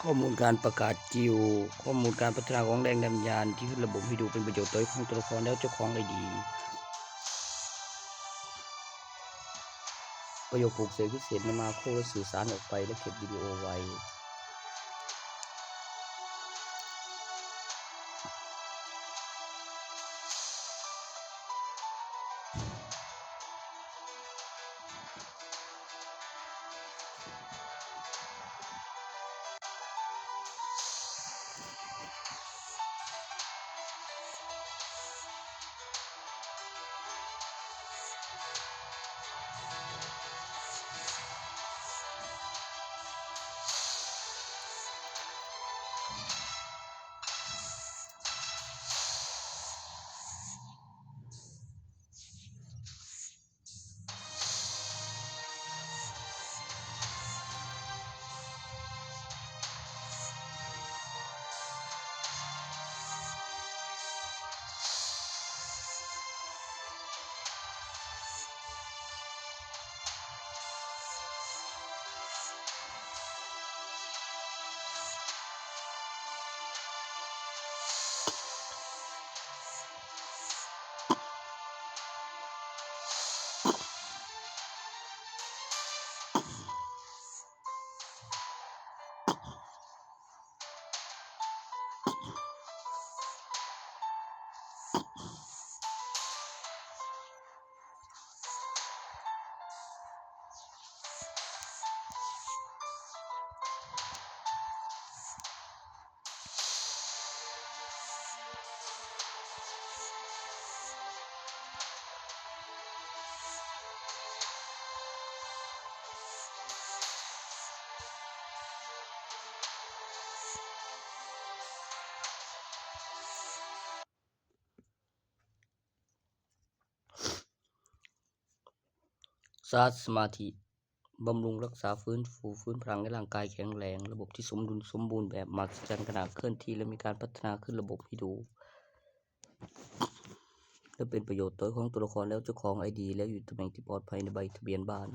ข้อมูลการประกาศกิลด์ข้อมูลการพัฒนาของแรงดันยานที่ขึ้นระบบให้ดูเป็นประโยชน์ต่อของตัวละครแล้วเจ้าของได้ดีประโยคปลูกเสกพิเศษในมาโครและสื่อสารออกไปและเก็บวิดีโอไว้ชาร์จสมาธิบำรุงรักษาฟื้นฟูฟื้นพลังในร่างกายแข็งแรงระบบที่สมบูรณ์แบบมหัศจรรย์ขณะเคลื่อนที่และมีการพัฒนาขึ้นระบบให้ดูและเป็นประโยชน์ต่อของตัวละครแล้วเจ้าของ ID แล้วอยู่ตำแหน่งที่ปลอดภัยในใบทะเบียนบ้าน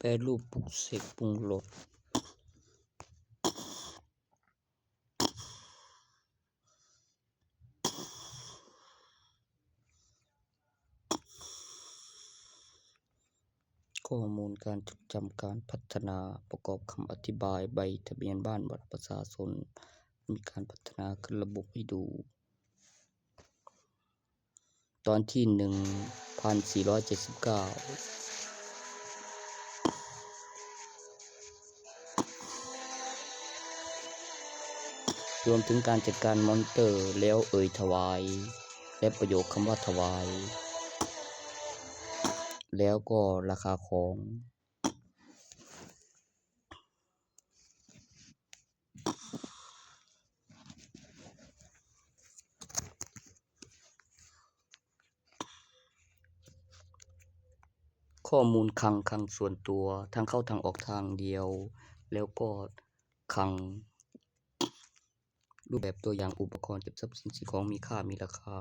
แปรรูปปรุงเสกปรุงรสข้อมูลการจดจำการพัฒนาประกอบคำอธิบายใบทะเบียนบ้านบัตรประชาชนมีการพัฒนาขึ้นระบบให้ดูตอนที่ 1479 รวมถึงการจัดการมอนเตอร์แล้วถวายและประโยคคำว่าถวายแล้วก็ราคาของข้อมูลคลังส่วนตัวทางเข้าทางออกทางเดียวแล้วก็คลังรูปแบบตัวอย่างอุปกรณ์เก็บทรัพย์สินสิ่งของมีค่ามีราคา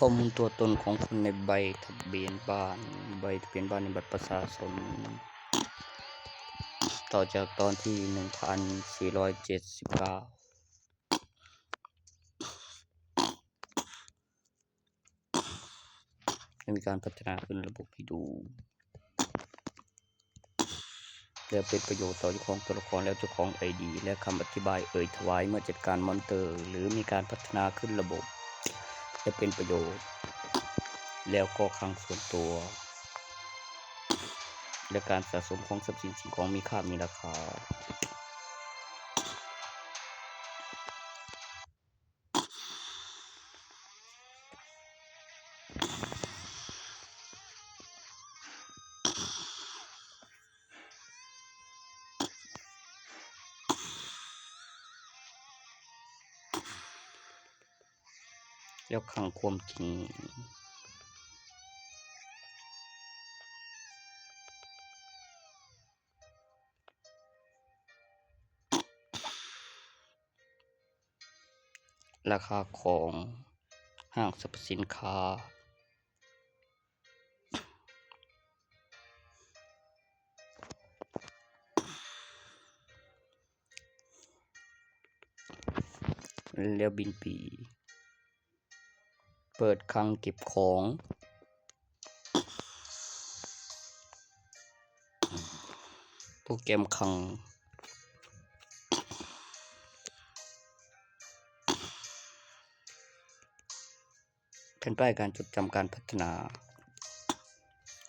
ข้อมูลตัวตนของคุณในใบทะเบียนบ้านในบัตรประชาชนต่อจากตอนที่ 1479มีการพัฒนาขึ้นระบบให้ดูและเป็นประโยชน์ต่อเจ้าของตัวละครและเจ้าของ ID และคำอธิบายถวายเมื่อจัดการมอนเตอร์หรือมีการพัฒนาขึ้นระบบและเป็นประโยชน์แล้วก็คลังส่วนตัวและการสะสมของทรัพย์สินสิ่งของมีค่ามีราคาแล้วคลังความจริงราคาของห้างสรรพสินค้าแล้วบินปีเปิดคลังเก็บของโปรแกรมคลังแผ่นป้ายการจดจำการพัฒนา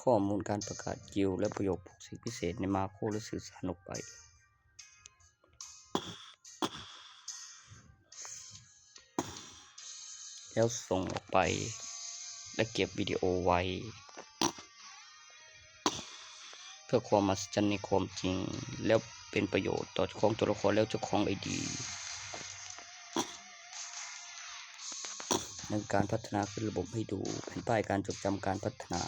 ข้อมูลการประกาศกิลด์และประโยคสิทธิพิเศษในมาโครและสื่อสารออกไปแล้วส่งออกไปและเก็บวิดีโอไว้เพื่อความมหัศจรรย์ในความจริงแล้วเป็นประโยชน์ต่อเจ้าของตัวละครแล้วเจ้าของ ID ในการพัฒนาขึ้นระบบให้ดูแผ่นป้ายการจดจำการพัฒนา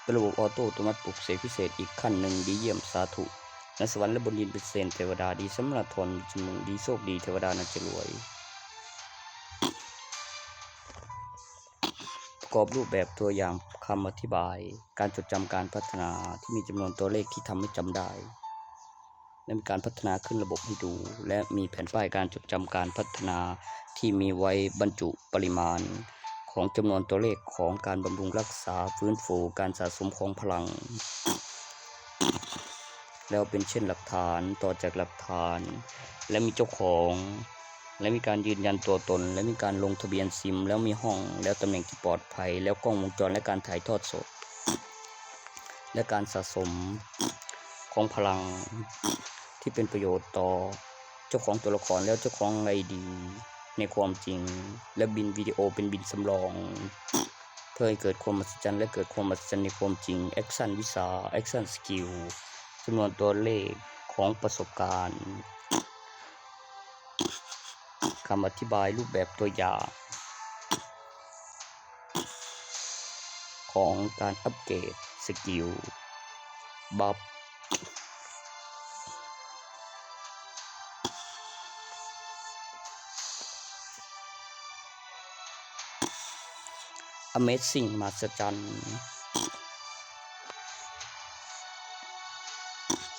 เป็นระบบออโต้อัตโนมัติปลุกเสกพิเศษอีกขั้นหนึ่งดีเยี่ยมสาธุในสวรรค์และบนดินเป็นเซนเทวดาดีสำหรับทนจมูกดีโชคดีเทวดาน่าจะรวยประกอบรูปแบบตัวอย่างคำอธิบายการจดจำการพัฒนาที่มีจำนวนตัวเลขที่ทำให้จำได้และมีการพัฒนาขึ้นระบบให้ดูและมีแผ่นป้ายการจดจำการพัฒนาที่มีไว้บรรจุปริมาณของจำนวนตัวเลขของการบำรุงรักษาฟื้นฟูการสะสมของพลังแล้วเป็นเช่นหลักฐานต่อจากหลักฐานและมีเจ้าของและมีการยืนยันตัวตนและมีการลงทะเบียนซิมแล้วมีห้องแล้วตำแหน่งที่ปลอดภัยแล้วกล้องวงจรและการถ่ายทอดสดและการสะสมของพลังที่เป็นประโยชน์ต่อเจ้าของตัวละครแล้วเจ้าของ ID ในความจริงและบินวิดีโอเป็นบินสำรองเพื่อให้เกิดความมหัศจรรย์และเกิดความมหัศจรรย์ในความจริงแอคชั่นวิชาแอคชั่นสกิลจำนวนตัวเลขของประสบการณ์คำอธิบายรูปแบบตัวอย่างของการอัปเกรดสกิลบัฟAmazing มหัศจรรย์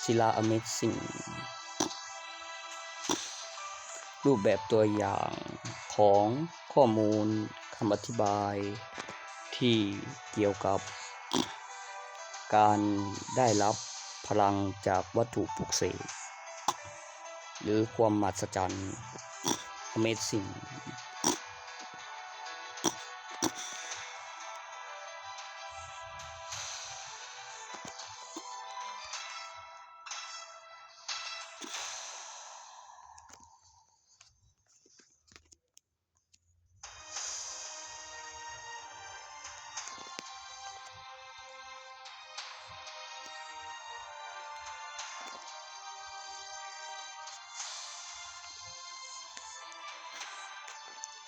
ศิลา Amazing รูปแบบตัวอย่างของข้อมูลคำอธิบายที่เกี่ยวกับการได้รับพลังจากวัตถุปลุกเสกหรือความมหัศจรรย์ Amazing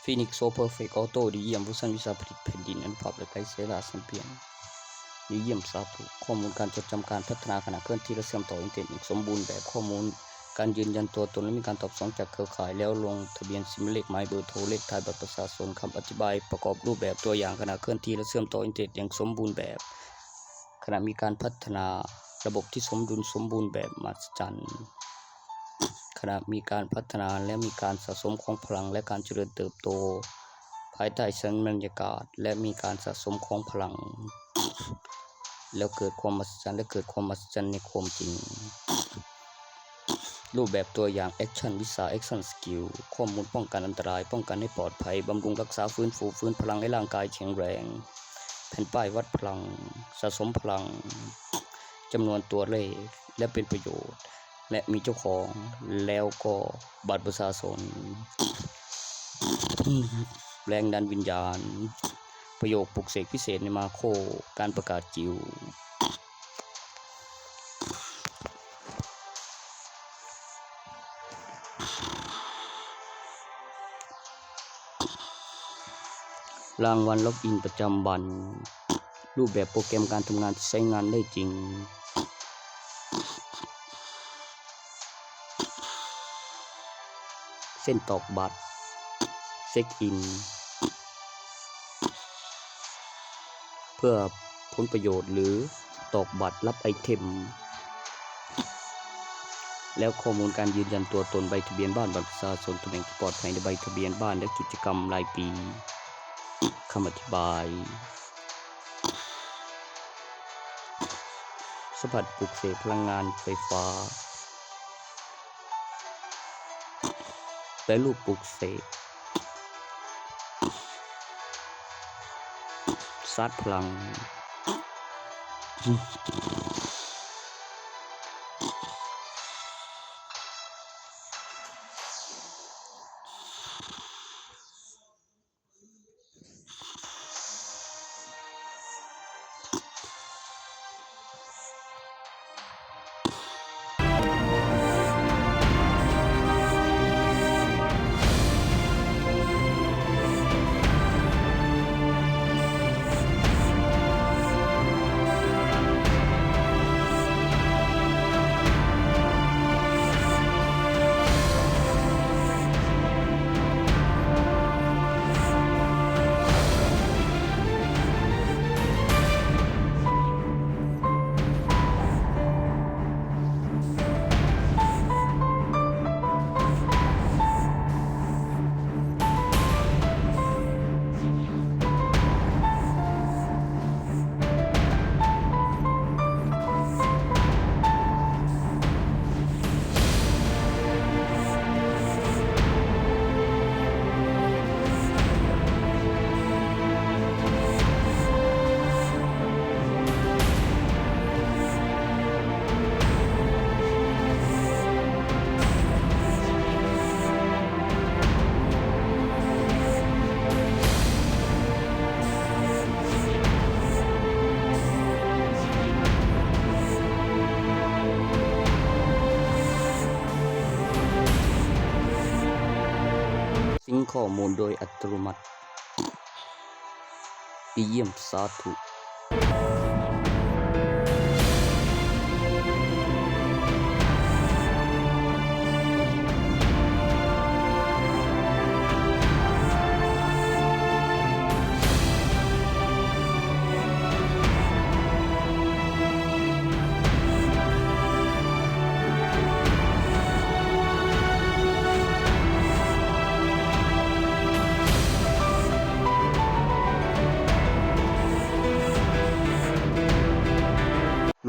Phoenix So Perfect Auto ดีเยี่ยมผู้สร้างวิชาผลิตแผ่นดินอนุภาพและไกลเสลาแชมเปียนดีเยี่ยมสาธุข้อมูลการจดจำการพัฒนาขณะเคลื่อนที่และเชื่อมต่ออินเทอร์เน็ตสมบูรณ์แบบข้อมูลการยืนยันตัวตนและมีการตอบสนองจากเครือข่ายแล้วลงทะเบียนซิมเลขหมายเบอร์โทรเลขท้ายบัตรประชาชนคำอธิบายประกอบรูปแบบตัวอย่างขณะเคลื่อนที่และเชื่อมต่ออินเทอร์เน็ตอย่างสมบูรณ์แบบขณะมีการพัฒนาระบบที่สมดุลสมบูรณ์แบบมหัศจรรย์ขณะมีการพัฒนาและมีการสะสมของพลังและการเจริญเติบโตภายใต้ชั้นบรรยากาศและมีการสะสมของพลังแล้วเกิดความมหัศจรรย์และเกิดความมหัศจรรย์ในความจริงรูปแบบตัวอย่าง Action วิชา Action Skill ข้อมูลป้องกันอันตรายป้องกันให้ปลอดภัยบำรุงรักษาฟื้นฟูฟื้นพลังให้ร่างกายแข็งแรงแผ่นป้ายวัดพลังสะสมพลังจำนวนตัวเลขและเป็นประโยชน์และมีเจ้าของแล้วก็บัตรประชาชนแรงดันวิญญาณประโยคปลุกเสกพิเศษในมาโคการประกาศจิวรางวัลล็อกอินประจำวันรูปแบบโปรแกรมการทำงานที่ใช้งานได้จริงเส้นตอกบัตรเช็คอินเพื่อผลประโยชน์หรือตอกบัตรรับไอเทมแล้วข้อมูลการยืนยันตัวตนใบทะเบียนบ้านบัตรประชาชนตำแหน่งที่ปลอดภัยในใบทะเบียนบ้านและกิจกรรมรายปีคำอธิบายสัมผัสปลุกเสกพลังงานไฟฟ้าและรูปปลุกเสกซาร์จพลังข้อมูลโดยอัตโนมัติดีเยี่ยมสาธุ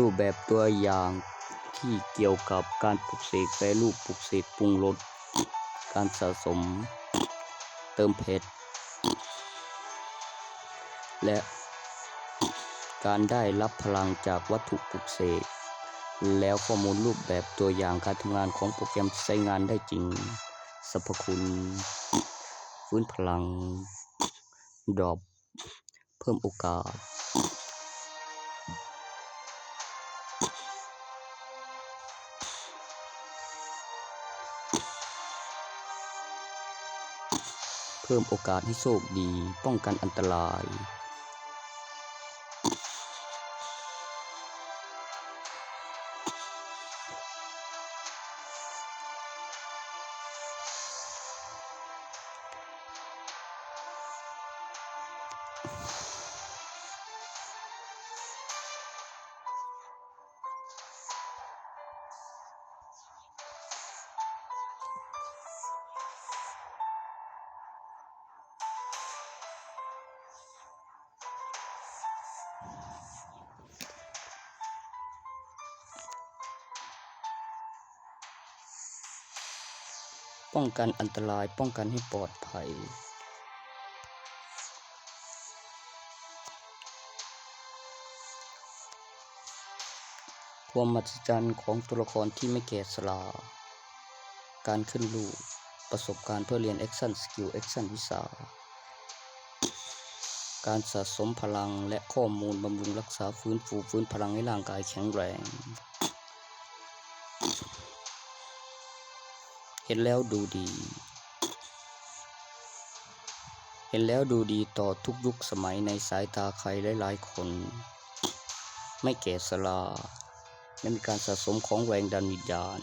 รูปแบบตัวอย่างที่เกี่ยวกับการปลุกเสกแปรรูปปลุกเสกปรุงรสการสะสมเติมเพชรและการได้รับพลังจากวัตถุปลุกเสกแล้วข้อมูลรูปแบบตัวอย่างการทำงานของโปรแกรมที่ใช้งานได้จริงสรรพคุณฟื้นพลังดรอปเพิ่มโอกาส พิ่มโอกาสให้โชคดีป้องกันอันตรายป้องกันอันตรายป้องกันให้ปลอดภัยความมหัศจรรย์ของตัวละครที่ไม่แก่ชราการขึ้นรูปประสบการณ์เพื่อเรียนแอคชั่นสกิลแอคชั่นวิชาการสะสมพลังและข้อมูลบำรุงรักษาฟื้นฟูฟื้นพลังให้ร่างกายแข็งแรงเห็นแล้วดูดีต่อทุกยุคสมัยในสายตาใครหลายๆคนไม่แก่ชราและมีการสะสมของแรงดันวิญญาณ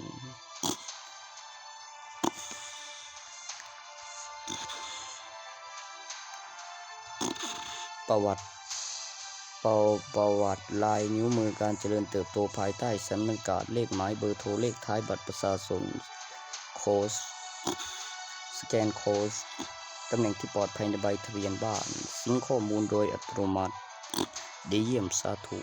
ประวัติลายนิ้วมือการเจริญเติบโตภายใต้สัญญากาศเลขหมายเบอร์โทรเลขท้ายบัตรประชาชนโค้ดสแกนโค้ดตำแหน่งที่ปลอดภัยในใบทะเบียนบ้านซิงค์ข้อมูลโดยอัตโนมัติดีเยี่ยมสาธุ